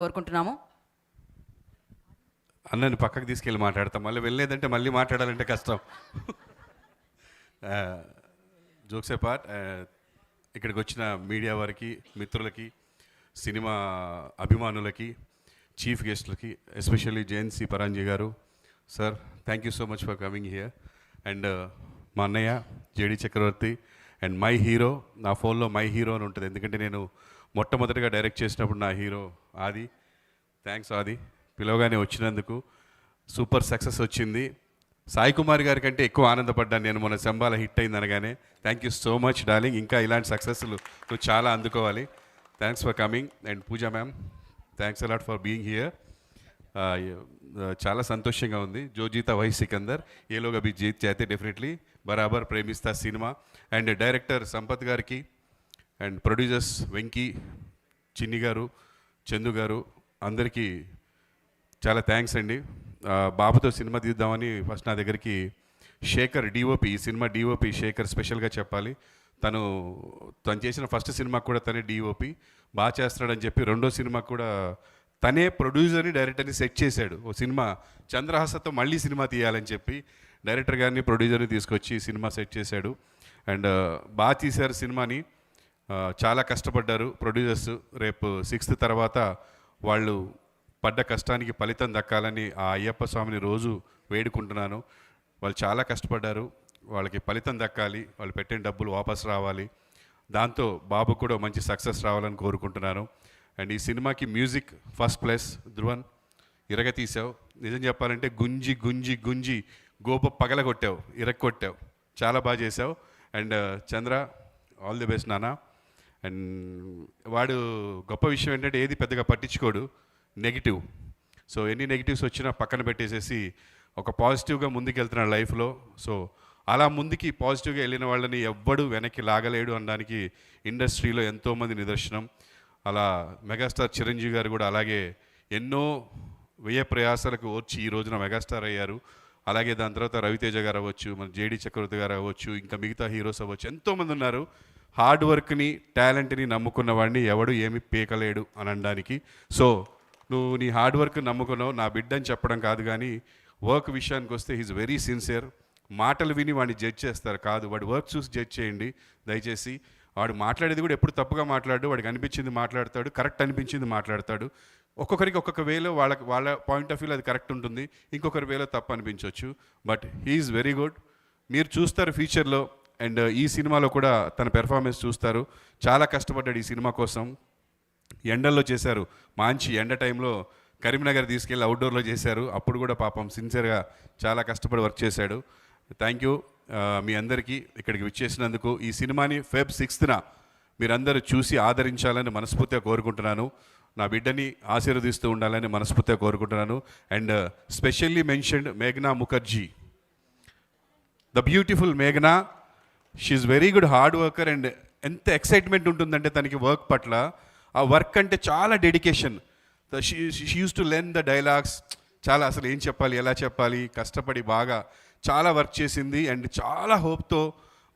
కోరుకుంటున్నాము. అన్నని పక్కకు తీసుకెళ్ళి మాట్లాడతాం. మళ్ళీ వెళ్ళలేదంటే మళ్ళీ మాట్లాడాలంటే కష్టం. జోక్స్ పార్ట్, ఇక్కడికి వచ్చిన మీడియా వారికి, మిత్రులకి, సినిమా అభిమానులకి, చీఫ్ గెస్ట్లకి, ఎస్పెషల్లీ జేఎన్సీ పరాంజీ గారు sir, thank you so much for coming here. And మా అన్నయ్య JD Chakravarthi and my hero, నా ఫోన్లో మై హీరో అని ఉంటుంది, ఎందుకంటే నేను మొట్టమొదటిగా డైరెక్ట్ చేసినప్పుడు నా హీరో ఆది. థ్యాంక్స్ ఆది, పిలవగానే వచ్చినందుకు. సూపర్ సక్సెస్ వచ్చింది. సాయి కుమార్ గారి కంటే ఎక్కువ ఆనందపడ్డాను నేను మొన్న శంబాల హిట్ అయింది అనగానే. Thank you so much darling, ఇంకా ఇలాంటి సక్సెస్లు నువ్వు చాలా అందుకోవాలి. Thanks for coming. And Pooja ma'am, thanks a lot for being here. చాలా సంతోషంగా ఉంది. జో జీతా వహీ సికందర్, ఏలోగా బి జీత్ చేతే డెఫినెట్లీ బరాబర్ ప్రేమిస్తా సినిమా. అండ్ డైరెక్టర్ సంపత్ గారికి అండ్ ప్రొడ్యూసర్స్ వెంకీ, చిన్ని గారు, చందు గారు, అందరికీ చాలా థ్యాంక్స్ అండి. బాబుతో సినిమా తీద్దామని ఫస్ట్ నా దగ్గరికి శేఖర్ డిఓపి, ఈ సినిమా డిఓపి శేఖర్ స్పెషల్గా చెప్పాలి. తను చేసిన ఫస్ట్ సినిమాకు కూడా తనే డిఓపి, బాగా చేస్తున్నాడని చెప్పి రెండో సినిమాకు కూడా తనే ప్రొడ్యూసర్ని డైరెక్టర్ని సెట్ చేశాడు. ఓ సినిమా చంద్రహాసతో మళ్ళీ సినిమా తీయాలని చెప్పి డైరెక్టర్ గారిని ప్రొడ్యూసర్ని తీసుకొచ్చి సినిమా సెట్ చేశాడు. అండ్ బాగా తీశారు సినిమాని. చాలా కష్టపడ్డారు ప్రొడ్యూసర్స్. రేపు 6th తర్వాత వాళ్ళు పడ్డ కష్టానికి ఫలితం దక్కాలని ఆ అయ్యప్ప స్వామిని రోజు వేడుకుంటున్నాను. వాళ్ళు చాలా కష్టపడ్డారు, వాళ్ళకి ఫలితం దక్కాలి, వాళ్ళు పెట్టిన డబ్బులు వాపస్ రావాలి, దాంతో బాబు కూడా మంచి సక్సెస్ రావాలని కోరుకుంటున్నాను. అండ్ ఈ సినిమాకి మ్యూజిక్ ఫస్ట్ ప్లేస్ ధ్రువన్, ఇరగతీసావు. నిజం చెప్పాలంటే గుంజి గుంజి గుంజి గోప పగలగొట్టావు, ఇరగొట్టావు, చాలా బాగా చేసావు. And Chandra, all the best నాన్న. అండ్ వాడు గొప్ప విషయం ఏంటంటే ఏది పెద్దగా పట్టించుకోడు, నెగిటివ్. సో ఎన్ని నెగిటివ్స్ వచ్చినా పక్కన పెట్టేసేసి ఒక పాజిటివ్గా ముందుకెళ్తున్నాడు లైఫ్లో. సో అలా ముందుకి పాజిటివ్గా వెళ్ళిన వాళ్ళని ఎవ్వడు వెనక్కి లాగలేడు అనడానికి ఇండస్ట్రీలో ఎంతోమంది నిదర్శనం. అలా మెగాస్టార్ చిరంజీవి గారు కూడా అలాగే ఎన్నో వ్యయ ప్రయాసాలకు వచ్చి ఈ రోజున మెగాస్టార్ అయ్యారు. అలాగే దాని తర్వాత రవితేజ గారు అవ్వచ్చు, మన జేడి చక్రవర్తి గారు అవ్వచ్చు, ఇంకా మిగతా హీరోస్ అవ్వచ్చు, ఎంతోమంది ఉన్నారు. హార్డ్ వర్క్ని, టాలెంట్ని నమ్ముకున్న వాడిని ఎవడు ఏమి పీకలేడు అని అనడానికి. సో నువ్వు నీ హార్డ్ వర్క్ నమ్ముకున్నావు, నా బిడ్డ అని చెప్పడం కాదు, కానీ వర్క్ విషయానికి వస్తే హీజ్ వెరీ సిన్సియర్. మాటలు విని వాడిని జడ్జ్ చేస్తారు కాదు, వాడి వర్క్ చూసి జడ్జ్ చేయండి దయచేసి. వాడు మాట్లాడేది కూడా ఎప్పుడు తప్పుగా మాట్లాడు, వాడికి అనిపించింది మాట్లాడతాడు, కరెక్ట్ అనిపించింది మాట్లాడతాడు. ఒక్కొక్కరికి ఒక్కొక్క వేలో వాళ్ళ పాయింట్ ఆఫ్ వ్యూలో అది కరెక్ట్ ఉంటుంది, ఇంకొకరి వేలో తప్పు అనిపించవచ్చు. But he's very good. మీరు చూస్తారు ఫ్యూచర్లో. అండ్ ఈ సినిమాలో కూడా తన పెర్ఫార్మెన్స్ చూస్తారు. చాలా కష్టపడ్డాడు ఈ సినిమా కోసం. ఎండల్లో చేశారు, మంచి ఎండ టైంలో కరీంనగర్ తీసుకెళ్ళి అవుట్డోర్లో చేశారు. అప్పుడు కూడా పాపం సిన్సియర్గా చాలా కష్టపడి వర్క్ చేశాడు. థ్యాంక్ యూ మీ అందరికీ ఇక్కడికి విచ్చేసినందుకు. ఈ సినిమాని Feb 6th మీరందరూ చూసి ఆదరించాలని మనస్ఫూర్తిగా కోరుకుంటున్నాను. నా బిడ్డని ఆశీర్వదిస్తూ ఉండాలని మనస్ఫూర్తిగా కోరుకుంటున్నాను. అండ్ స్పెషల్లీ మెన్షన్డ్ మేఘనా ముఖర్జీ, ద బ్యూటిఫుల్ మేఘనా. She very good hard worker. And ఎంత ఎక్సైట్మెంట్ ఉంటుందంటే తనకి వర్క్ పట్ల, ఆ వర్క్ అంటే చాలా dedication. She use to learn the dialogues. చాలా అసలు ఏం చెప్పాలి, ఎలా చెప్పాలి, కష్టపడి బాగా చాలా వర్క్ చేసింది. అండ్ చాలా హోప్తో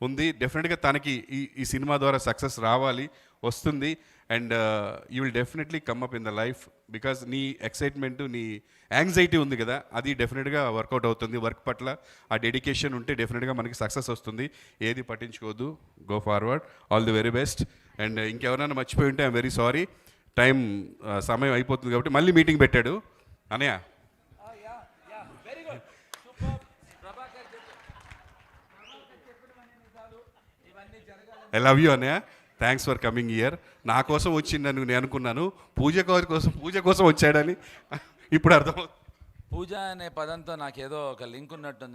ఉంది. డెఫినెట్గా తనకి ఈ సినిమా ద్వారా సక్సెస్ రావాలి, వస్తుంది. And you will definitely come up in the life, because నీ ఎక్సైట్మెంట్, నీ యాంగ్జైటీ ఉంది కదా, అది డెఫినెట్గా వర్కౌట్ అవుతుంది. వర్క్ పట్ల ఆ డెడికేషన్ ఉంటే డెఫినెట్గా మనకి సక్సెస్ వస్తుంది. ఏది పట్టించుకోవద్దు, go forward. All the very best. And ఇంకెవరైనా మర్చిపోయి ఉంటే ఐఎమ్ వెరీ సారీ. టైం సమయం అయిపోతుంది కాబట్టి మళ్ళీ మీటింగ్ పెట్టాడు అనయ్య. ఐ లవ్ యూ అన్నయ్య. Thanks for coming year. నా కోసం వచ్చిందని నేను అనుకున్నాను, పూజ కోసం వచ్చాడని ఇప్పుడు అర్థమవుతుంది. పూజ అనే పదంతో నాకేదో ఒక లింక్ ఉన్నట్టుంది.